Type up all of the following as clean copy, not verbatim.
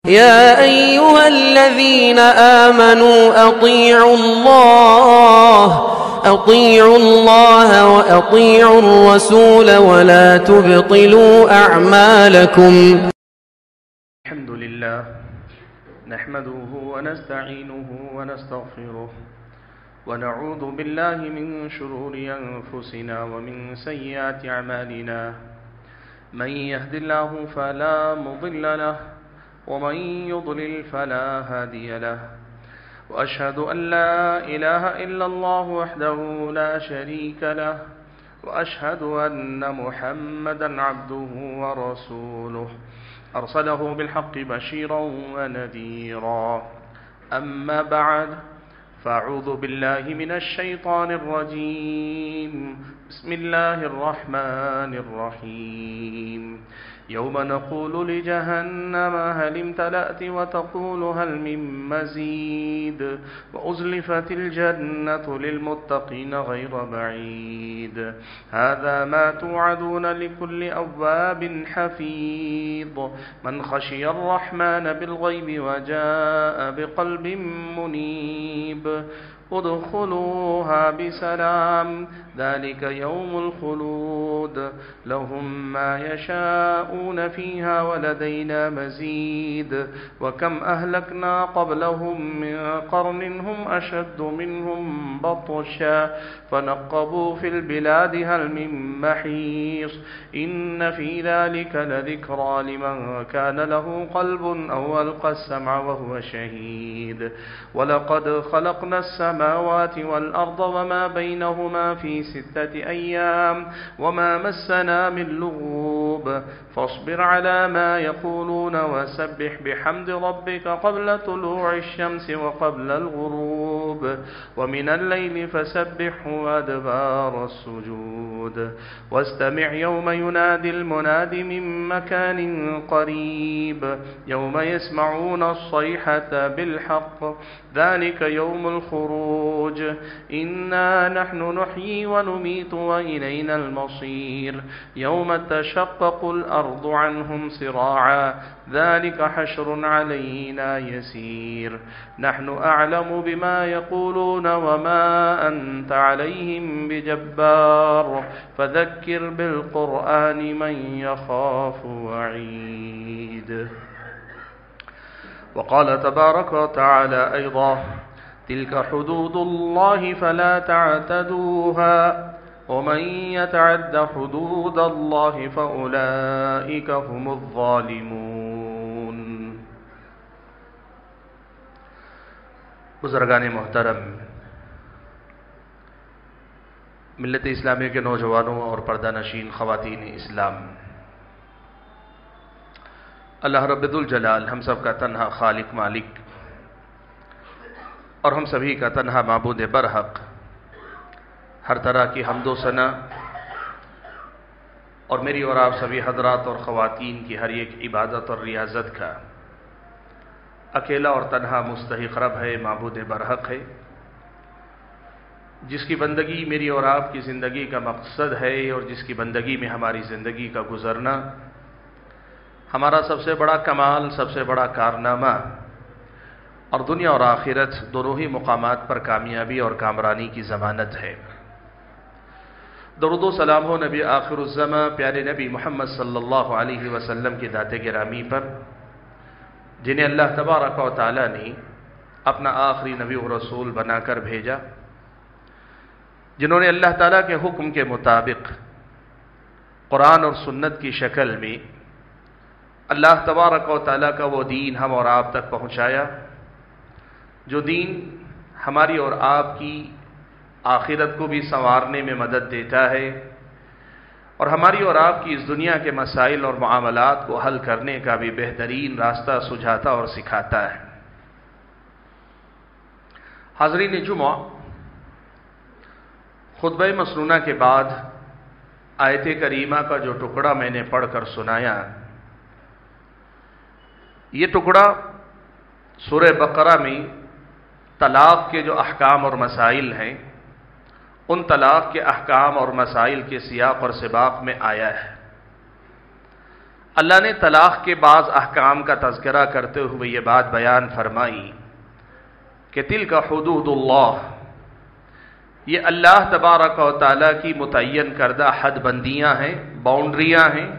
يا أيها الذين آمنوا أطيعوا الله وأطيعوا الرسول ولا تبطلوا أعمالكم. الحمد لله نحمده ونستعينه ونستغفره ونعوذ بالله من شرور أنفسنا ومن سيئات أعمالنا. من يهد الله فلا مضل له ومن يضلل فلا هادي له. وأشهد أن لا إله إلا الله وحده لا شريك له وأشهد أن محمدا عبده ورسوله أرسله بالحق بشيرا ونذيرا. أما بعد فأعوذ بالله من الشيطان الرجيم. بسم الله الرحمن الرحيم. يوم نقول لجهنم هل امتلأت وتقول هل من مزيد وأزلفت الجنة للمتقين غير بعيد. هذا ما توعدون لكل أواب حفيظ من خشي الرحمن بالغيب وجاء بقلب منيب. ادخلوها بسلام ذلك يوم الخلود لهم ما يشاءون فيها ولدينا مزيد. وكم أهلكنا قبلهم من قرن هم أشد منهم بطشا فنقبوا في البلاد هل من محيص. إن في ذلك لذكرى لمن كان له قلب أو ألقى السمع وهو شهيد. ولقد خلقنا السماوات والأرض وما بينهما في 6 أيام وما مسنا من لغوب. فاصبر على ما يقولون وسبح بحمد ربك قبل طلوع الشمس وقبل الغروب ومن الليل فسبحه وأدبار السجود. واستمع يوم ينادي المناد من مكان قريب يوم يسمعون الصيحة بالحق ذلك يوم الخروج. إنا نحن نحيي ونميت وإلينا المصير. يوم تشقق الأرض عنهم صراعا ذلك حشر علينا يسير. نحن أعلم بما يقولون وما أنت عليهم بجبار فذكر بالقرآن من يخاف وعيد. وقال تبارك وتعالى أيضا تلك حدود الله فلا تعتدوها ومن يتعد حدود الله فأولئك هم الظالمون. بزرگان محترم، ملت اسلامی کے نوجوانوں اور پردہ نشین خواتین اسلام، اللہ رب الجلال ہم سب کا تنہا خالق مالک اور ہم سبھی کا تنہا معبود برحق، ہر طرح کی حمد و ثنا اور میری اور آپ سبھی حضرات اور خواتین کی ہر ایک عبادت اور ریاضت کا اکیلا اور تنہا مستحق رب ہے، معبود برحق ہے، جس کی بندگی میری اور آپ کی زندگی کا مقصد ہے اور جس کی بندگی میں ہماری زندگی کا گزرنا ہمارا سب سے بڑا کمال، سب سے بڑا کارنامہ اور دنیا اور آخرت دونوں ہی مقامات پر کامیابی اور کامرانی کی ضمانت ہے۔ درود و سلام ہو نبی آخر الزماں پیارے نبی محمد صلی اللہ علیہ وسلم کی ذات گرامی پر، جنہیں اللہ تبارک و تعالی نے اپنا آخری نبی و رسول بنا کر بھیجا، جنہوں نے اللہ تعالیٰ کے حکم کے مطابق قرآن اور سنت کی شکل میں اللہ تبارک و تعالیٰ کا وہ دین ہم اور آپ تک پہنچایا، جو دین ہماری اور آپ کی آخرت کو بھی سنوارنے میں مدد دیتا ہے اور ہماری اور آپ کی اس دنیا کے مسائل اور معاملات کو حل کرنے کا بھی بہترین راستہ سجھاتا اور سکھاتا ہے۔ حاضرین جمعہ، خطبہ مسنونہ کے بعد آیت کریمہ کا جو ٹکڑا میں نے پڑھ کر سنایا، یہ ٹکڑا سورہ بقرہ میں طلاق کے جو احکام اور مسائل ہیں، ان طلاق کے احکام اور مسائل کے سیاق اور سباق میں آیا ہے۔ اللہ نے طلاق کے بعض احکام کا تذکرہ کرتے ہوئے یہ بات بیان فرمائی کہ تلک حدود اللہ، یہ اللہ تبارک و تعالیٰ کی متعین کردہ حد بندیاں ہیں، باؤنڈریاں ہیں،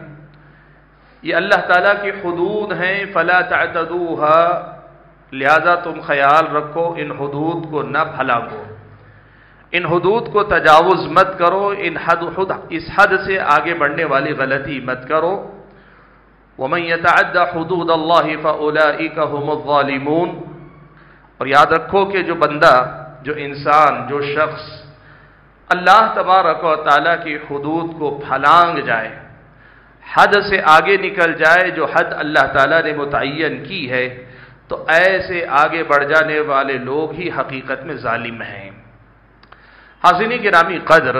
یہ اللہ تعالیٰ کی حدود ہیں، فلا تعتدوها، لہذا تم خیال رکھو ان حدود کو نہ بھلاؤ، ان حدود کو تجاوز مت کرو، اس حد سے آگے بڑھنے والی غلطی مت کرو۔ وَمَن يَتَعَدَّ حُدُودَ اللَّهِ فَأُولَٰئِكَ هُمُ الظَّالِمُونَ، اور یاد رکھو کہ جو بندہ، جو انسان، جو شخص اللہ تبارک و تعالیٰ کی حدود کو پھلانگ جائے، حد سے آگے نکل جائے، جو حد اللہ تعالیٰ نے متعین کی ہے، تو ایسے آگے بڑھ جانے والے لوگ ہی حقیقت میں ظالم ہیں۔ حاضرین گرامی قدر،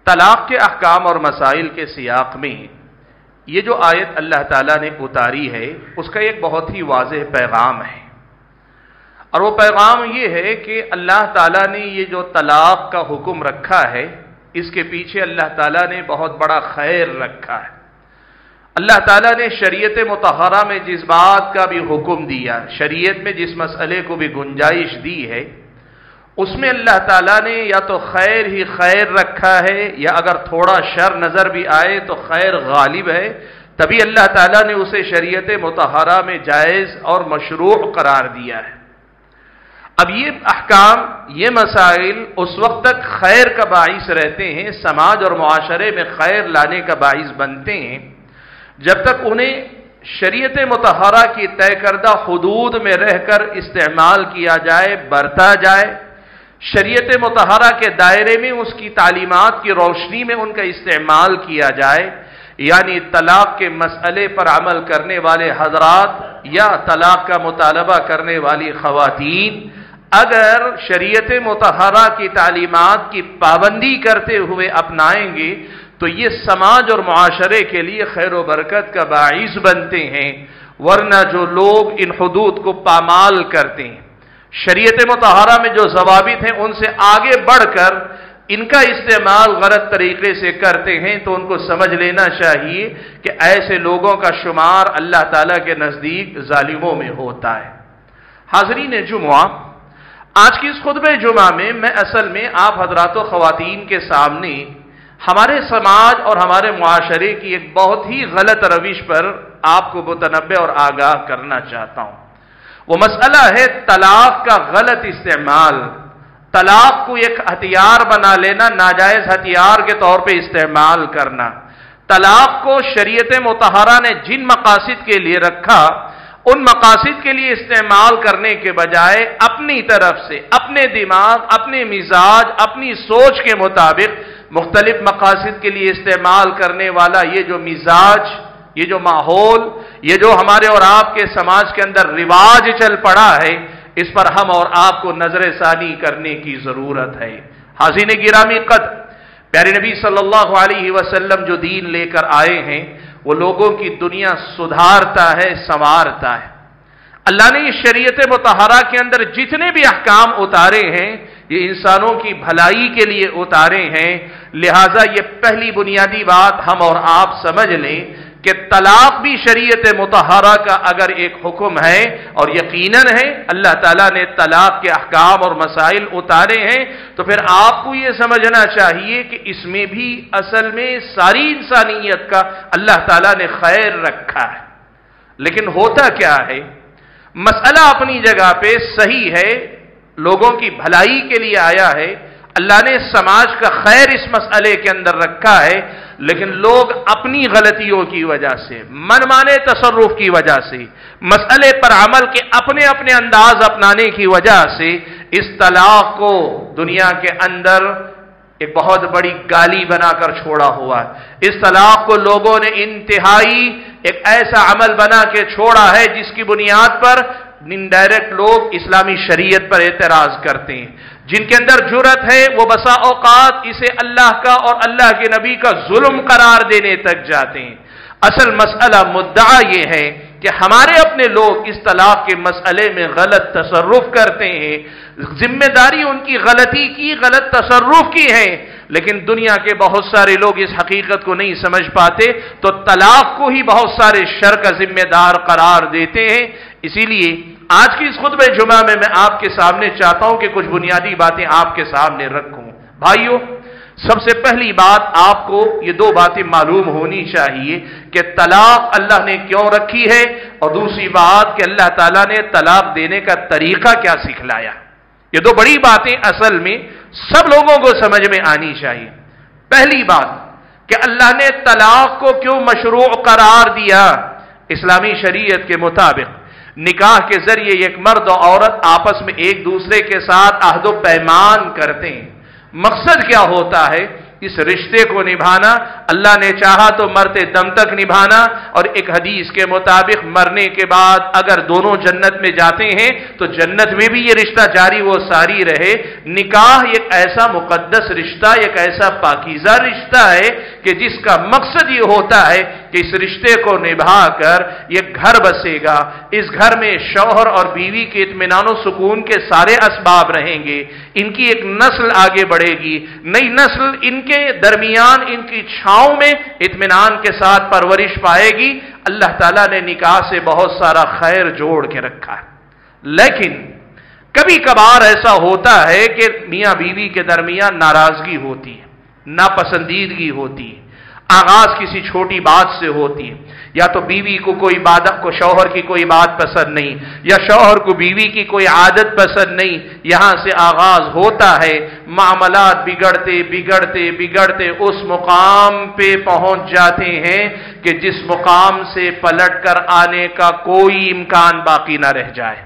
طلاق کے احکام اور مسائل کے سیاق میں یہ جو آیت اللہ تعالیٰ نے اتاری ہے، اس کا ایک بہت ہی واضح پیغام ہے، اور وہ پیغام یہ ہے کہ اللہ تعالیٰ نے یہ جو طلاق کا حکم رکھا ہے، اس کے پیچھے اللہ تعالیٰ نے بہت بڑا خیر رکھا ہے۔ اللہ تعالیٰ نے شریعت مطہرہ میں جس بات کا بھی حکم دیا، شریعت میں جس مسئلے کو بھی گنجائش دی ہے، اس میں اللہ تعالیٰ نے یا تو خیر ہی خیر رکھا ہے، یا اگر تھوڑا شر نظر بھی آئے تو خیر غالب ہے، تبھی اللہ تعالیٰ نے اسے شریعت مطہرہ میں جائز اور مشروع قرار دیا ہے۔ اب یہ احکام، یہ مسائل اس وقت تک خیر کا باعث رہتے ہیں، سماج اور معاشرے میں خیر لانے کا باعث بنتے ہیں، جب تک انہیں شریعت مطہرہ کی طے کردہ حدود میں رہ کر استعمال کیا جائے، برتا جائے، شریعت مطہرہ کے دائرے میں اس کی تعلیمات کی روشنی میں ان کا استعمال کیا جائے، یعنی طلاق کے مسئلے پر عمل کرنے والے حضرات یا طلاق کا مطالبہ کرنے والی خواتین اگر شریعت مطہرہ کی تعلیمات کی پابندی کرتے ہوئے اپنائیں گے تو یہ سماج اور معاشرے کے لیے خیر و برکت کا باعث بنتے ہیں، ورنہ جو لوگ ان حدود کو پامال کرتے ہیں، شریعت مطہرہ میں جو ضوابط ہیں ان سے آگے بڑھ کر ان کا استعمال غلط طریقے سے کرتے ہیں، تو ان کو سمجھ لینا چاہیے کہ ایسے لوگوں کا شمار اللہ تعالیٰ کے نزدیک ظالموں میں ہوتا ہے۔ حاضرین جمعہ، آج کی اس خطبہ جمعہ میں اصل میں آپ حضرات و خواتین کے سامنے ہمارے سماج اور ہمارے معاشرے کی ایک بہت ہی غلط روش پر آپ کو متنبہ اور آگاہ کرنا چاہتا ہوں۔ وہ مسئلہ ہے طلاق کا غلط استعمال، طلاق کو ایک ہتھیار بنا لینا، ناجائز ہتھیار کے طور پہ استعمال کرنا۔ طلاق کو شریعت مطہرہ نے جن مقاصد کے لیے رکھا، ان مقاصد کے لیے استعمال کرنے کے بجائے اپنی طرف سے، اپنے دماغ، اپنے مزاج، اپنی سوچ کے مطابق مختلف مقاصد کے لیے استعمال کرنے والا یہ جو مزاج، یہ جو ماحول، یہ جو ہمارے اور آپ کے سماج کے اندر رواج چل پڑا ہے، اس پر ہم اور آپ کو نظر ثانی کرنے کی ضرورت ہے۔ حاضرین گرامی قدر، پیارے نبی صلی اللہ علیہ وسلم جو دین لے کر آئے ہیں، وہ لوگوں کی دنیا سدھارتا ہے، سنوارتا ہے۔ اللہ نے اس شریعت مطہرہ کے اندر جتنے بھی احکام اتارے ہیں، یہ انسانوں کی بھلائی کے لیے اتارے ہیں، لہٰذا یہ پہلی بنیادی بات ہم اور آپ سمجھ لیں کہ طلاق بھی شریعت مطہرہ کا اگر ایک حکم ہے، اور یقیناً ہے اللہ تعالیٰ نے طلاق کے احکام اور مسائل اتارے ہیں، تو پھر آپ کو یہ سمجھنا چاہیے کہ اس میں بھی اصل میں ساری انسانیت کا اللہ تعالیٰ نے خیر رکھا ہے۔ لیکن ہوتا کیا ہے، مسئلہ اپنی جگہ پہ صحیح ہے، لوگوں کی بھلائی کے لیے آیا ہے، اللہ نے سماج کا خیر اس مسئلے کے اندر رکھا ہے، لیکن لوگ اپنی غلطیوں کی وجہ سے، من مانے تصرف کی وجہ سے، مسئلے پر عمل کے اپنے اپنے انداز اپنانے کی وجہ سے اس طلاق کو دنیا کے اندر ایک بہت بڑی گالی بنا کر چھوڑا ہوا ہے۔ اس طلاق کو لوگوں نے انتہائی ایک ایسا عمل بنا کے چھوڑا ہے جس کی بنیاد پر انڈائریکٹ لوگ اسلامی شریعت پر اعتراض کرتے ہیں۔ جن کے اندر جرأت ہے وہ بسا اوقات اسے اللہ کا اور اللہ کے نبی کا ظلم قرار دینے تک جاتے ہیں۔ اصل مسئلہ مدعا یہ ہے کہ ہمارے اپنے لوگ اس طلاق کے مسئلے میں غلط تصرف کرتے ہیں، ذمہ داری ان کی غلطی کی، غلط تصرف کی ہے، لیکن دنیا کے بہت سارے لوگ اس حقیقت کو نہیں سمجھ پاتے تو طلاق کو ہی بہت سارے شر کا ذمہ دار قرار دیتے ہیں۔ اسی لیے آج کی اس خطبہ جمعہ میں آپ کے سامنے چاہتا ہوں کہ کچھ بنیادی باتیں آپ کے سامنے رکھوں۔ بھائیو، سب سے پہلی بات آپ کو یہ دو باتیں معلوم ہونی چاہیے کہ طلاق اللہ نے کیوں رکھی ہے، اور دوسری بات کہ اللہ تعالیٰ نے طلاق دینے کا طریقہ کیا سکھلایا۔ یہ دو بڑی باتیں اصل میں سب لوگوں کو سمجھ میں آنی چاہیے۔ پہلی بات کہ اللہ نے طلاق کو کیوں مشروع قرار دیا۔ اسلامی شریعت کے مطابق نکاح کے ذریعے ایک مرد اور عورت آپس میں ایک دوسرے کے ساتھ عہد و پیمان کرتے ہیں۔ مقصد کیا ہوتا ہے؟ اس رشتے کو نبھانا، اللہ نے چاہا تو مرتے دم تک نبھانا، اور ایک حدیث کے مطابق مرنے کے بعد اگر دونوں جنت میں جاتے ہیں تو جنت میں بھی یہ رشتہ جاری و ساری رہے۔ نکاح ایک ایسا مقدس رشتہ، ایک ایسا پاکیزہ رشتہ ہے کہ جس کا مقصد یہ ہوتا ہے کہ اس رشتے کو نبھا کر یہ گھر بسے گا، اس گھر میں شوہر اور بیوی کے اطمینان و سکون کے سارے اسباب رہیں گے، ان کی ایک نسل آگے بڑھے گی، نئی نسل ان کے درمیان ان کی چھاؤں میں اطمینان کے ساتھ پرورش پائے گی۔ اللہ تعالیٰ نے نکاح سے بہت سارا خیر جوڑ کے رکھا ہے، لیکن کبھی کبھار ایسا ہوتا ہے کہ میاں بیوی کے درمیان ناراضگی ہوتی ہے، ناپسندیدگی ہوتی ہے، آغاز کسی چھوٹی بات سے ہوتی ہے، یا تو بیوی کو کوئی بات کو شوہر کی کوئی بات پسند نہیں، یا شوہر کو بیوی کی کوئی عادت پسند نہیں، یہاں سے آغاز ہوتا ہے، معاملات بگڑتے بگڑتے بگڑتے اس مقام پہ پہنچ جاتے ہیں کہ جس مقام سے پلٹ کر آنے کا کوئی امکان باقی نہ رہ جائے۔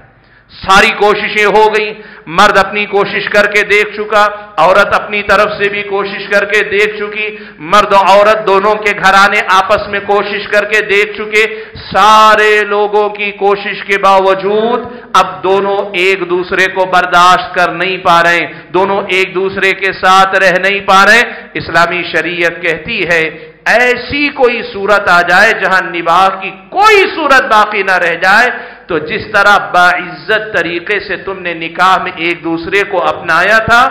ساری کوششیں ہو گئی، مرد اپنی کوشش کر کے دیکھ چکا، عورت اپنی طرف سے بھی کوشش کر کے دیکھ چکی، مرد و عورت دونوں کے گھرانے آپس میں کوشش کر کے دیکھ چکے، سارے لوگوں کی کوشش کے باوجود اب دونوں ایک دوسرے کو برداشت کر نہیں پا رہے، دونوں ایک دوسرے کے ساتھ رہ نہیں پا رہے۔ اسلامی شریعت کہتی ہے ایسی کوئی صورت آ جائے جہاں نباہ کی کوئی صورت باقی نہ رہ جائے، تو جس طرح باعزت طریقے سے تم نے نکاح میں ایک دوسرے کو اپنایا تھا،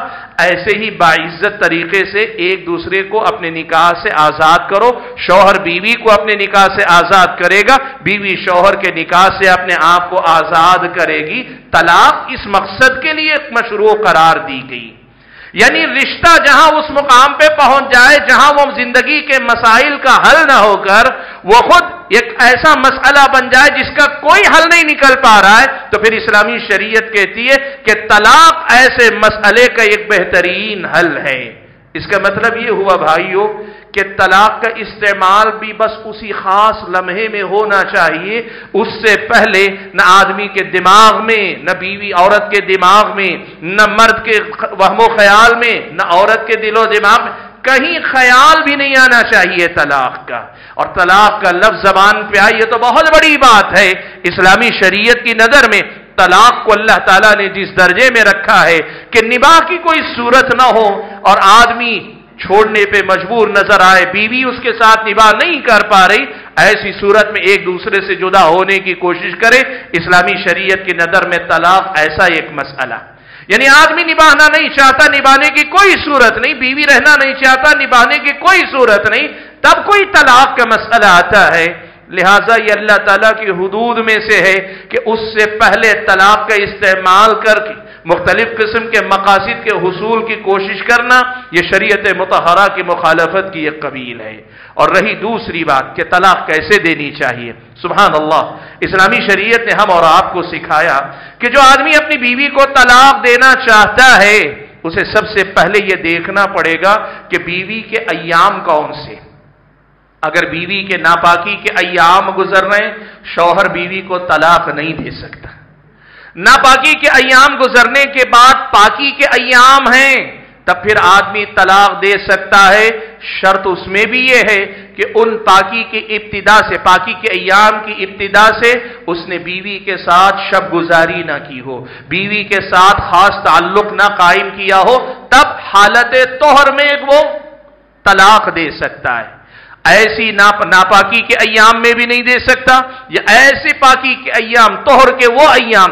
ایسے ہی باعزت طریقے سے ایک دوسرے کو اپنے نکاح سے آزاد کرو۔ شوہر بیوی کو اپنے نکاح سے آزاد کرے گا، بیوی شوہر کے نکاح سے اپنے آپ کو آزاد کرے گی۔ طلاق اس مقصد کے لیے مشروع قرار دی گئی، یعنی رشتہ جہاں اس مقام پہ پہنچ جائے جہاں وہ زندگی کے مسائل کا حل نہ ہو کر وہ خود ایک ایسا مسئلہ بن جائے جس کا کوئی حل نہیں نکل پا رہا ہے، تو پھر اسلامی شریعت کہتی ہے کہ طلاق ایسے مسئلے کا ایک بہترین حل ہے۔ اس کا مطلب یہ ہوا بھائیو کہ طلاق کا استعمال بھی بس اسی خاص لمحے میں ہونا چاہیے، اس سے پہلے نہ آدمی کے دماغ میں، نہ بیوی عورت کے دماغ میں، نہ مرد کے وہم و خیال میں، نہ عورت کے دل و دماغ میں کہیں خیال بھی نہیں آنا چاہیے طلاق کا۔ اور طلاق کا لفظ زبان پہ آئی، یہ تو بہت بڑی بات ہے۔ اسلامی شریعت کی نظر میں طلاق کو اللہ تعالیٰ نے جس درجے میں رکھا ہے کہ نباہ کی کوئی صورت نہ ہو اور آدمی چھوڑنے پہ مجبور نظر آئے، بیوی اس کے ساتھ نباہ نہیں کر پا رہی، ایسی صورت میں ایک دوسرے سے جدا ہونے کی کوشش کرے، اسلامی شریعت کی نظر میں طلاق ایسا ایک مسئلہ، یعنی آدمی نبھانا نہیں چاہتا، نبھانے کی کوئی صورت نہیں، بیوی رہنا نہیں چاہتا، نبھانے کی کوئی صورت نہیں، تب کوئی طلاق کا مسئلہ آتا ہے۔ لہٰذا یہ اللہ تعالیٰ کی حدود میں سے ہے کہ اس سے پہلے طلاق کا استعمال کر کے مختلف قسم کے مقاصد کے حصول کی کوشش کرنا، یہ شریعت مطہرہ کی مخالفت کی ایک قبیل ہے۔ اور رہی دوسری بات کہ طلاق کیسے دینی چاہیے، سبحان اللہ، اسلامی شریعت نے ہم اور آپ کو سکھایا کہ جو آدمی اپنی بیوی کو طلاق دینا چاہتا ہے اسے سب سے پہلے یہ دیکھنا پڑے گا کہ بیوی کے ایام کون سے۔ اگر بیوی کے ناپاکی کے ایام گزر رہے ہیں، شوہر بیوی کو طلاق نہیں دے سکتا۔ ناپاکی کے ایام گزرنے کے بعد پاکی کے ایام ہیں، تب پھر آدمی طلاق دے سکتا ہے۔ شرط اس میں بھی یہ ہے کہ ان پاکی کی ابتدا سے، پاکی کے ایام کی ابتدا سے اس نے بیوی کے ساتھ شب گزاری نہ کی ہو، بیوی کے ساتھ خاص تعلق نہ قائم کیا ہو، تب حالت طہر میں وہ طلاق دے سکتا ہے۔ ایسی ناپاکی کے ایام میں بھی نہیں دے سکتا، یا ایسے پاکی کے ایام، طہر کے وہ ایام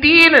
3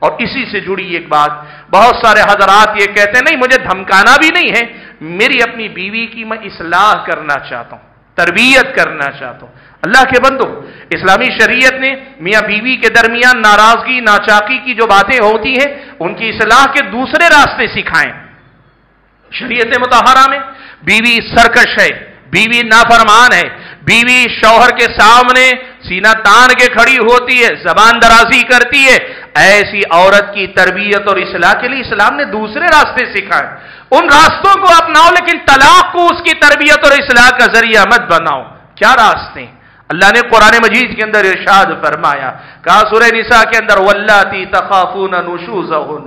اور اسی سے جڑی ایک بات، بہت سارے حضرات یہ کہتے ہیں نہیں مجھے دھمکانا بھی نہیں ہے، میری اپنی بیوی کی میں اصلاح کرنا چاہتا ہوں، تربیت کرنا چاہتا ہوں۔ اللہ کے بندو، اسلامی شریعت نے میاں بیوی کے درمیان ناراضگی ناچاقی کی جو باتیں ہوتی ہیں ان کی اصلاح کے دوسرے راستے سکھائیں۔ شریعت مطہرہ میں بیوی سرکش ہے، بیوی نافرمان ہے، بیوی شوہر کے سامنے سینہ تان کے کھڑی ہوتی ہے، زبان درازی کرتی ہے، ایسی عورت کی تربیت اور اصلاح کے لیے اسلام نے دوسرے راستے سکھائے۔ ان راستوں کو اپناؤ لیکن طلاق کو اس کی تربیت اور اصلاح کا ذریعہ مت بناؤ۔ کیا راستے؟ اللہ نے قرآن مجید کے اندر ارشاد فرمایا، کہا سورہ نساء کے اندر واللاتی تخافون نشوزہن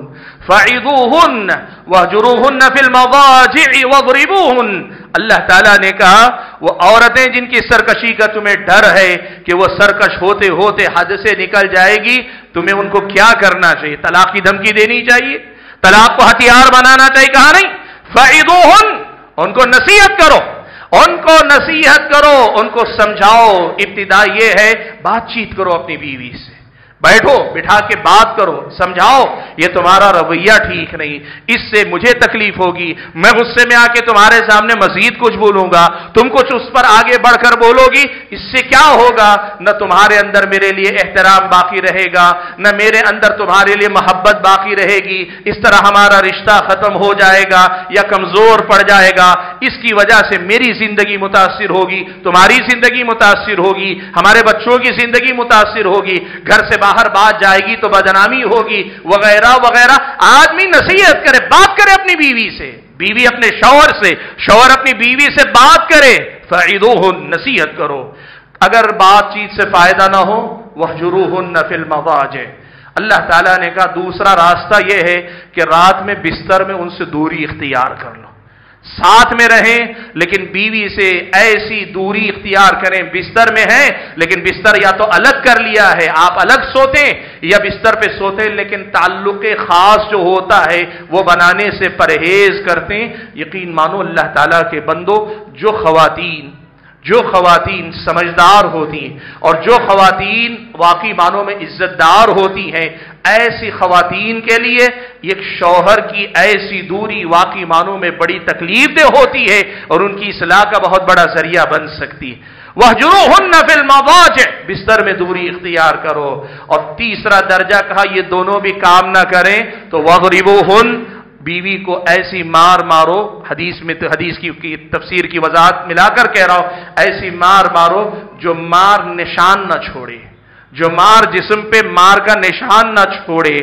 فعظوہن واہجروہن فی المضاجع واضربوہن۔ اللہ تعالیٰ نے کہا وہ عورتیں جن کی سرکشی کا تمہیں ڈر ہے کہ وہ سرکش ہوتے ہوتے حد سے نکل جائے گی، تمہیں ان کو کیا کرنا چاہیے؟ طلاق کی دھمکی دینی چاہیے، طلاق کو ہتھیار بنانا چاہیے؟ کہا نہیں، فعظوہن، ان کو نصیحت کرو، ان کو نصیحت کرو، ان کو سمجھاؤ۔ ابتدا یہ ہے بات چیت کرو اپنی بیوی سے، بیٹھو بٹھا کے بات کرو، سمجھاؤ یہ تمہارا رویہ ٹھیک نہیں، اس سے مجھے تکلیف ہوگی، میں غصے میں آ کے تمہارے سامنے مزید کچھ بولوں گا، تم کچھ اس پر آگے بڑھ کر بولو گی، اس سے کیا ہوگا؟ نہ تمہارے اندر میرے لیے احترام باقی رہے گا، نہ میرے اندر تمہارے لیے محبت باقی رہے گی، اس طرح ہمارا رشتہ ختم ہو جائے گا یا کمزور پڑ جائے گا، اس کی وجہ سے میری زندگی متاثر ہوگی، تمہاری زندگی متاثر ہوگی، ہمارے بچوں کی زندگی متاثر ہوگی، گھر سے باہر بات جائے گی تو بدنامی ہوگی، وغیرہ وغیرہ۔ آدمی نصیحت کرے، بات کرے اپنی بیوی سے، بیوی اپنے شوہر سے، شوہر اپنی بیوی سے بات کرے، فعظوہن، نصیحت کرو۔ اگر بات چیت سے فائدہ نہ ہو واہجروہن فی المضاجع، اللہ تعالیٰ نے کہا دوسرا راستہ یہ ہے کہ رات میں بستر میں ان سے دوری اختیار کر لو، ساتھ میں رہیں لیکن بیوی سے ایسی دوری اختیار کریں، بستر میں ہیں لیکن بستر یا تو الگ کر لیا ہے، آپ الگ سوتے یا بستر پہ سوتے، لیکن تعلق خاص جو ہوتا ہے وہ بنانے سے پرہیز کرتے ہیں۔ یقین مانو اللہ تعالیٰ کے بندو، جو خواتین سمجھدار ہوتی ہیں اور جو خواتین واقعی معنوں میں عزت دار ہوتی ہیں، ایسی خواتین کے لیے ایک شوہر کی ایسی دوری واقعی معنوں میں بڑی تکلیف دہ ہوتی ہے اور ان کی اصلاح کا بہت بڑا ذریعہ بن سکتی ہے۔ وَاهْجُرُوهُنَّ فِي الْمَضَاجِعِ، بستر میں دوری اختیار کرو۔ اور تیسرا درجہ کہا یہ دونوں بھی کام نہ کریں تو وَاضْرِبُوهُنَّ، بیوی کو ایسی مار مارو، حدیث میں حدیث کی تفسیر کی وضاحت ملا کر کہہ رہا ہوں، ایسی مار مارو جو مار نشان نہ چھوڑے، جو مار جسم پہ مار کا نشان نہ چھوڑے،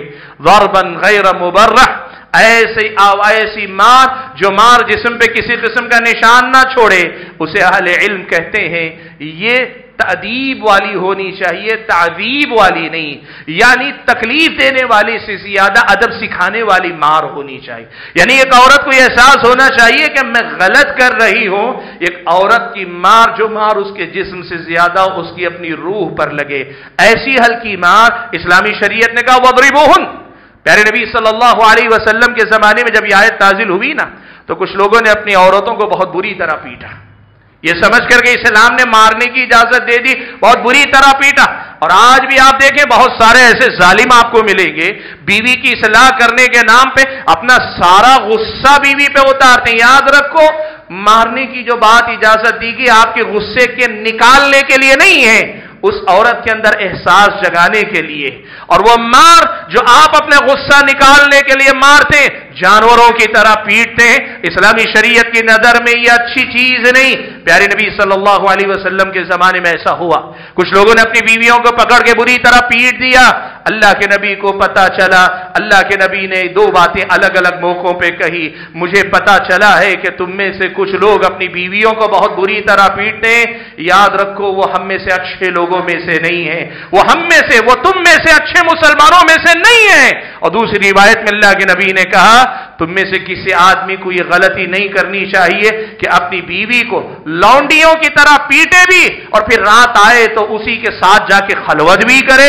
ضربا غیر مبرح، ایسی مار جو مار جسم پہ کسی قسم کا نشان نہ چھوڑے، اسے اہل علم کہتے ہیں یہ تأدیب والی ہونی چاہیے، تعذیب والی نہیں، یعنی تکلیف دینے والی سے زیادہ ادب سکھانے والی مار ہونی چاہیے۔ یعنی ایک عورت کو یہ احساس ہونا چاہیے کہ میں غلط کر رہی ہوں، ایک عورت کی مار جو مار اس کے جسم سے زیادہ اس کی اپنی روح پر لگے، ایسی ہلکی مار اسلامی شریعت نے کہا وَاضْرِبُوهُنَّ۔ پیارے نبی صلی اللہ علیہ وسلم کے زمانے میں جب یہ آیت نازل ہوئی نا تو کچھ لوگوں نے اپنی عورتوں کو بہت بری طرح پیٹا، یہ سمجھ کر کے اسلام نے مارنے کی اجازت دے دی، بہت بری طرح پیٹا۔ اور آج بھی آپ دیکھیں بہت سارے ایسے ظالم آپ کو ملیں گے، بیوی کی اصلاح کرنے کے نام پہ اپنا سارا غصہ بیوی پہ اتارتے ہیں۔ یاد رکھو مارنے کی جو بات اجازت دی گئی آپ کے غصے کے نکالنے کے لیے نہیں ہے، اس عورت کے اندر احساس جگانے کے لیے۔ اور وہ مار جو آپ اپنے غصہ نکالنے کے لیے مارتے، جانوروں کی طرح پیٹتے ہیں، اسلامی شریعت کی نظر میں یہ اچھی چیز نہیں۔ پیارے نبی صلی اللہ علیہ وسلم کے زمانے میں ایسا ہوا، کچھ لوگوں نے اپنی بیویوں کو پکڑ کے بری طرح پیٹ دیا، اللہ کے نبی کو پتا چلا، اللہ کے نبی نے دو باتیں الگ الگ موقعوں پہ کہی، مجھے پتا چلا ہے کہ تم میں سے کچھ لوگ اپنی بیویوں کو بہت بری طرح پیٹتے ہیں، یاد رکھو وہ ہم میں سے اچھے لوگوں میں سے نہیں ہیں، وہ ہم میں سے، وہ تم میں سے اچھے مسلمانوں میں سے نہیں ہیں۔ اور دوسری روایت میں اللہ کے نبی نے کہا تم میں سے کسی آدمی کو یہ غلطی نہیں کرنی چاہیے کہ اپنی بیوی کو لونڈیوں کی طرح پیٹے بھی اور پھر رات آئے تو اسی کے ساتھ جا کے خلوت بھی کرے،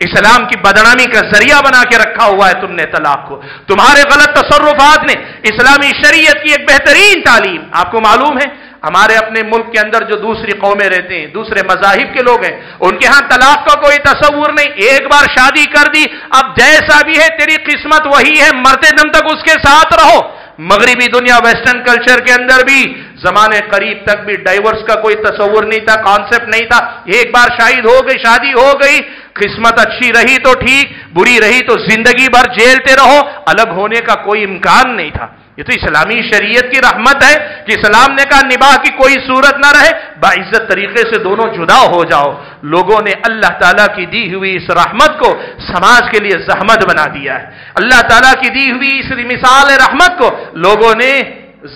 اسلام کی بدنامی کا ذریعہ بنا کے رکھا ہوا ہے تم نے طلاق کو. تمہارے غلط تصرفات نے اسلامی شریعت کی ایک بہترین تعلیم. آپ کو معلوم ہے ہمارے اپنے ملک کے اندر جو دوسری قومیں رہتے ہیں، دوسرے مذاہب کے لوگ ہیں، ان کے ہاں طلاق کا کوئی تصور نہیں. ایک بار شادی کر دی، اب جیسا بھی ہے تیری قسمت وہی ہے، مرتے دم تک اس کے ساتھ رہو. مغربی دنیا ویسٹرن کلچر کے اندر بھی زمانے قریب تک بھی ڈائیورس کا کوئی تصور نہیں تھا، کانسیپٹ نہیں تھا. ایک بار شادی ہو گئی، قسمت اچھی رہی تو ٹھیک، بری رہی تو زندگی بھر جیلتے رہو، الگ ہونے کا کوئی امکان نہیں تھا. یہ تو اسلامی شریعت کی رحمت ہے کہ اسلام نے کہا نباہ کی کوئی صورت نہ رہے، باعزت طریقے سے دونوں جدا ہو جاؤ. لوگوں نے اللہ تعالیٰ کی دی ہوئی اس رحمت کو سماج کے لیے زحمت بنا دیا ہے. اللہ تعالیٰ کی دی ہوئی اس مثال رحمت کو لوگوں نے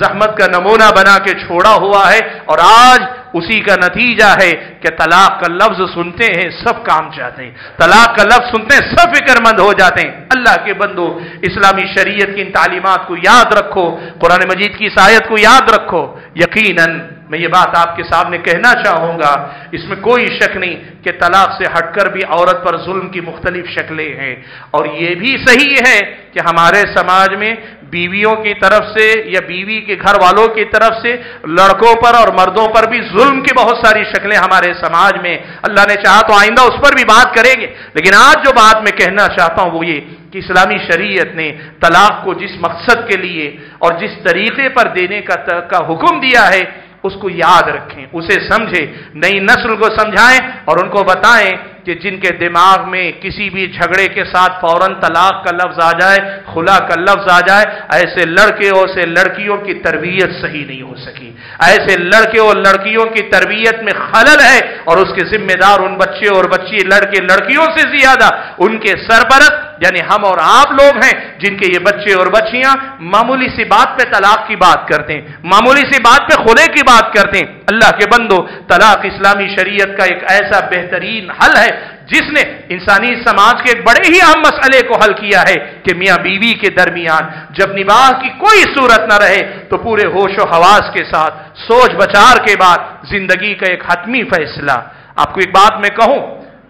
زحمت کا نمونہ بنا کے چھوڑا ہوا ہے، اور آج اسی کا نتیجہ ہے کہ طلاق کا لفظ سنتے ہیں سب کام چاہتے ہیں، طلاق کا لفظ سنتے ہیں سب فکر مند ہو جاتے ہیں. اللہ کے بندو، اسلامی شریعت کی ان تعلیمات کو یاد رکھو، قرآن مجید کی اس آیت کو یاد رکھو. یقیناً میں یہ بات آپ کے سامنے کہنا چاہوں گا، اس میں کوئی شک نہیں کہ طلاق سے ہٹ کر بھی عورت پر ظلم کی مختلف شکلیں ہیں. اور یہ بھی صحیح ہے کہ ہمارے سماج میں بیویوں کی طرف سے یا بیوی کے گھر والوں کی طرف سے لڑکوں پر اور مردوں پر بھی ظلم کی بہت ساری شکلیں ہمارے سماج میں. اللہ نے چاہا تو آئندہ اس پر بھی بات کریں گے، لیکن آج جو بات میں کہنا چاہتا ہوں وہ یہ کہ اسلامی شریعت نے طلاق کو جس مقصد کے لیے اور جس طریقے پر دینے کا حکم دیا ہے اس کو یاد رکھیں، اسے سمجھیں، نئی نسل کو سمجھائیں اور ان کو بتائیں کہ جن کے دماغ میں کسی بھی جھگڑے کے ساتھ فوراً طلاق کا لفظ آ جائے، خلا کا لفظ آ جائے، ایسے لڑکے اور سے لڑکیوں کی تربیت صحیح نہیں ہو سکی. ایسے لڑکے اور لڑکیوں کی تربیت میں خلل ہے، اور اس کے ذمہ دار ان بچے اور بچی لڑکے لڑکیوں سے زیادہ ان کے سرپرست یعنی ہم اور آپ لوگ ہیں، جن کے یہ بچے اور بچیاں معمولی سی بات پہ طلاق کی بات کرتے ہیں، معمولی سی بات پہ خلے کی بات کرتے ہیں. اللہ کے بندو، طلاق اسلامی شریعت کا ایک ایسا بہترین حل ہے جس نے انسانی سماج کے ایک بڑے ہی اہم مسئلے کو حل کیا ہے کہ میاں بیوی کے درمیان جب نباہ کی کوئی صورت نہ رہے تو پورے ہوش و حواس کے ساتھ سوچ بچار کے بعد زندگی کا ایک حتمی فیصلہ. آپ کو ایک بات میں کہوں،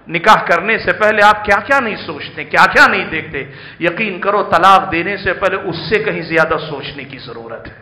نکاح کرنے سے پہلے آپ کیا کیا نہیں سوچتے، کیا کیا نہیں دیکھتے. یقین کرو طلاق دینے سے پہلے اس سے کہیں زیادہ سوچنے کی ضرورت ہے.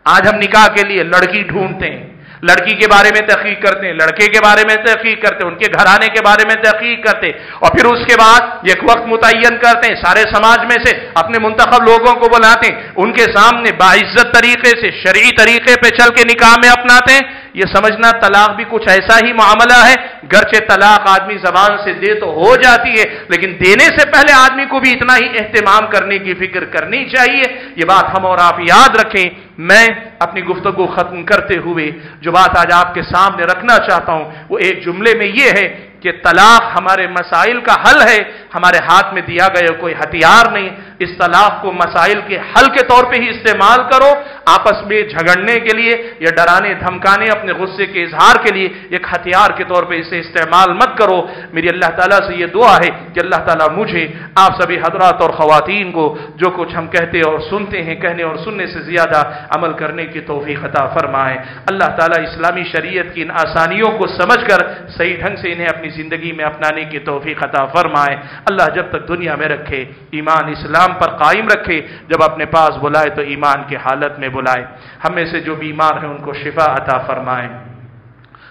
آج ہم نکاح کے لیے لڑکی ڈھونڈتے ہیں، لڑکی کے بارے میں تحقیق کرتے ہیں، لڑکے کے بارے میں تحقیق کرتے ہیں، ان کے گھرانے کے بارے میں تحقیق کرتے ہیں، اور پھر اس کے بعد ایک وقت متعین کرتے ہیں، سارے سماج میں سے اپنے منتخب لوگوں کو بلاتے ہیں، ان کے سامنے باعزت طریقے سے شرعی طریقے پہ چل کے نکاح میں اپناتے ہیں. یہ سمجھنا طلاق بھی کچھ ایسا ہی معاملہ ہے. گرچہ طلاق آدمی زبان سے دے تو ہو جاتی ہے، لیکن دینے سے پہلے آدمی کو بھی اتنا ہی اہتمام کرنے کی فکر کرنی چاہیے. یہ بات ہم اور آپ یاد رکھیں. میں اپنی گفتگو ختم کرتے ہوئے جو بات آج آپ کے سامنے رکھنا چاہتا ہوں وہ ایک جملے میں یہ ہے کہ طلاق ہمارے مسائل کا حل ہے، ہمارے ہاتھ میں دیا گیا کوئی ہتھیار نہیں. اس طلاق کو مسائل کے حل کے طور پہ ہی استعمال کرو، آپس میں جھگڑنے کے لیے یا ڈرانے دھمکانے اپنے غصے کے اظہار کے لیے ایک ہتھیار کے طور پہ اسے استعمال مت کرو. میری اللہ تعالیٰ سے یہ دعا ہے کہ اللہ تعالیٰ مجھے، آپ سبھی حضرات اور خواتین کو جو کچھ ہم کہتے اور سنتے ہیں کہنے اور سننے سے زیادہ عمل کرنے کی توفیق عطا فرمائے. اللہ تعالیٰ اسلامی شریعت کی ان آسانیوں کو سمجھ کر صحیح ڈھنگ سے انہیں اپنی زندگی میں اپنانے کی توفیق عطا فرمائے. اللہ جب تک دنیا میں رکھے ایمان اسلام پر قائم رکھے، جب اپنے پاس بلائے تو ایمان کی حالت میں بلائے. ہم میں سے جو بیمار ہیں ان کو شفا عطا فرمائے،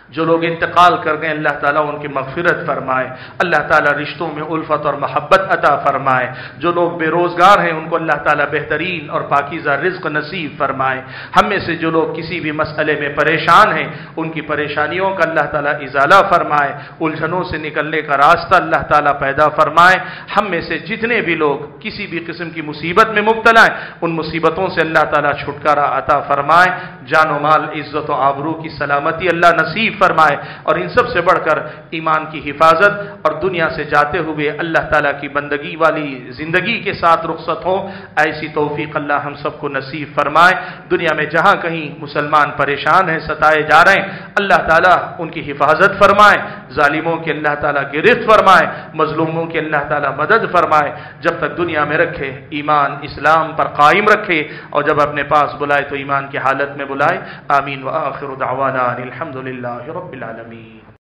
جو لوگ انتقال کر گئے اللہ تعالیٰ ان کی مغفرت فرمائے. اللہ تعالیٰ رشتوں میں الفت اور محبت عطا فرمائے. جو لوگ بے روزگار ہیں ان کو اللہ تعالیٰ بہترین اور پاکیزہ رزق نصیب فرمائے. ہم میں سے جو لوگ کسی بھی مسئلے میں پریشان ہیں ان کی پریشانیوں کا اللہ تعالیٰ ازالہ فرمائے، الجھنوں سے نکلنے کا راستہ اللہ تعالیٰ پیدا فرمائے. ہم میں سے جتنے بھی لوگ کسی بھی قسم کی مصیبت میں مبتلا ہیں ان مصیبتوں سے اللہ تعالیٰ چھٹکارا عطا فرمائے. جان و مال، عزت و آبرو کی سلامتی اللہ نصیب فرمائے، اور ان سب سے بڑھ کر ایمان کی حفاظت اور دنیا سے جاتے ہوئے اللہ تعالیٰ کی بندگی والی زندگی کے ساتھ رخصت ہو، ایسی توفیق اللہ ہم سب کو نصیب فرمائے. دنیا میں جہاں کہیں مسلمان پریشان ہیں، ستائے جا رہے ہیں، اللہ تعالیٰ ان کی حفاظت فرمائے، ظالموں کی اللہ تعالیٰ گرفت فرمائے، مظلوموں کی اللہ تعالیٰ مدد فرمائے. جب تک دنیا میں رکھے ایمان اسلام پر قائم رکھے، اور جب اپنے پاس بلائے تو ایمان کی حالت میں بلائے. آمین. وآخر دعوانا الحمدللہ رب العالمین.